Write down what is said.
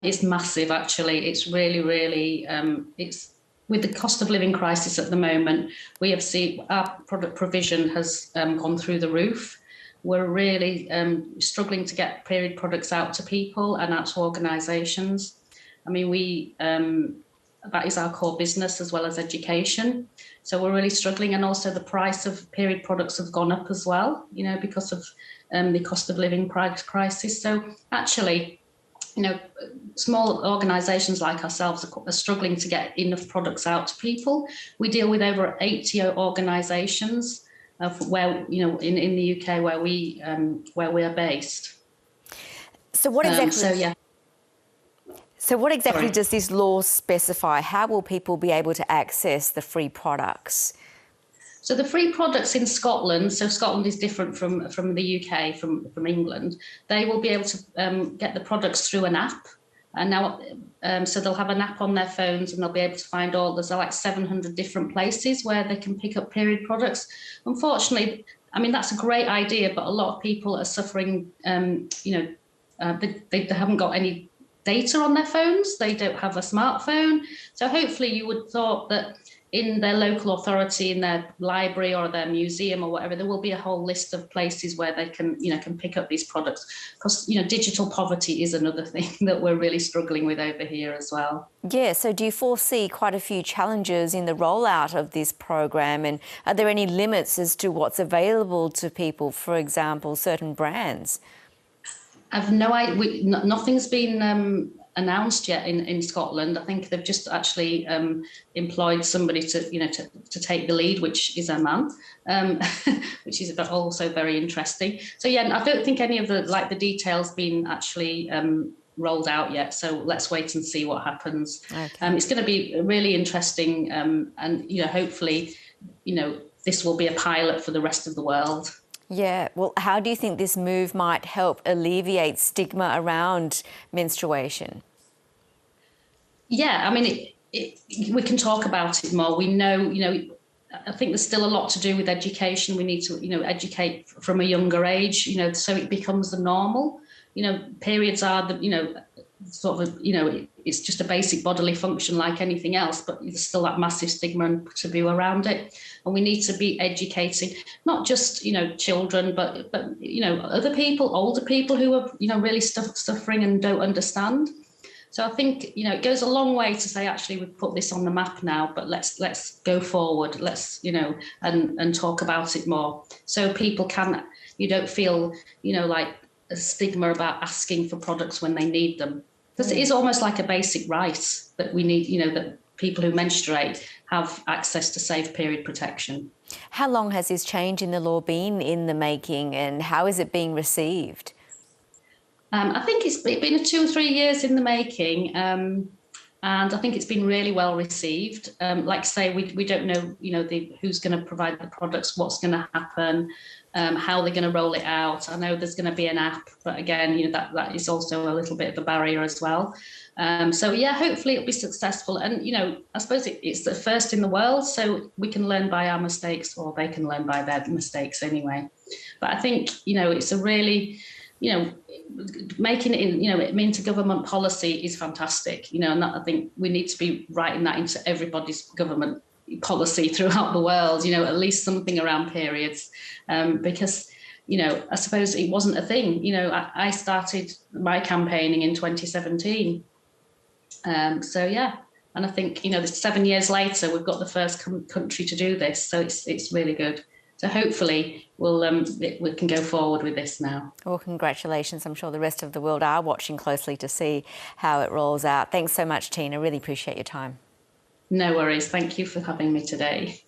It's massive, actually. It's really, really, it's with the cost of living crisis at the moment, we have seen our product provision has gone through the roof. We're really struggling to get period products out to people and out to organisations. I mean, that is our core business as well as education. So we're really struggling, and also the price of period products have gone up as well, because of the cost of living crisis. So actually, small organisations like ourselves are struggling to get enough products out to people. We deal with over 80 organisations where, in the UK where we are based. So what exactly? So what exactly does this law specify? How will people be able to access the free products? So the free products in Scotland, so Scotland is different from the UK, from England, they will be able to get the products through an app. And now, so they'll have an app on their phones, and they'll be able to find there's like 700 different places where they can pick up period products. Unfortunately, I mean, that's a great idea, but a lot of people are suffering, they haven't got any data on their phones, they don't have a smartphone. So hopefully you would thought that in their local authority, in their library or their museum or whatever, there will be a whole list of places where they can pick up these products. Because, digital poverty is another thing that we're really struggling with over here as well. Yeah, so do you foresee quite a few challenges in the rollout of this program? And are there any limits as to what's available to people, for example, certain brands? I've no idea. Nothing's been announced yet in Scotland. I think they've just actually employed somebody to take the lead, which is a man, which is also very interesting. So yeah, I don't think any of the details been actually rolled out yet. So let's wait and see what happens. Okay. It's going to be really interesting, and hopefully, this will be a pilot for the rest of the world. Yeah, well, how do you think this move might help alleviate stigma around menstruation? Yeah, I mean, we can talk about it more. We know, I think there's still a lot to do with education. We need to, educate from a younger age, so it becomes the normal. Periods are it's just a basic bodily function like anything else, but there's still that massive stigma and taboo around it. And we need to be educating, not just, children, but other people, older people who are, really suffering and don't understand. So I think, it goes a long way to say, actually, we've put this on the map now, but let's go forward. Let's, and talk about it more. So people you don't feel, like a stigma about asking for products when they need them. Because it is almost like a basic right that we need, that people who menstruate have access to safe period protection. How long has this change in the law been in the making, and how is it being received? I think it's been 2 or 3 years in the making, and I think it's been really well received. Like I say, we don't know, who's going to provide the products, what's going to happen, how they're going to roll it out. I know there's going to be an app, but again, that is also a little bit of a barrier as well. So yeah, hopefully it'll be successful. And, I suppose it's the first in the world, so we can learn by our mistakes, or they can learn by their mistakes anyway. But I think, it's a really, making it into government policy is fantastic, and I think we need to be writing that into everybody's government policy throughout the world, at least something around periods, because, I suppose it wasn't a thing. I started my campaigning in 2017. So yeah, and I think, 7 years later, we've got the first country to do this, so it's really good. So hopefully we can go forward with this now. Well, congratulations. I'm sure the rest of the world are watching closely to see how it rolls out. Thanks so much, Tina. Really appreciate your time. No worries. Thank you for having me today.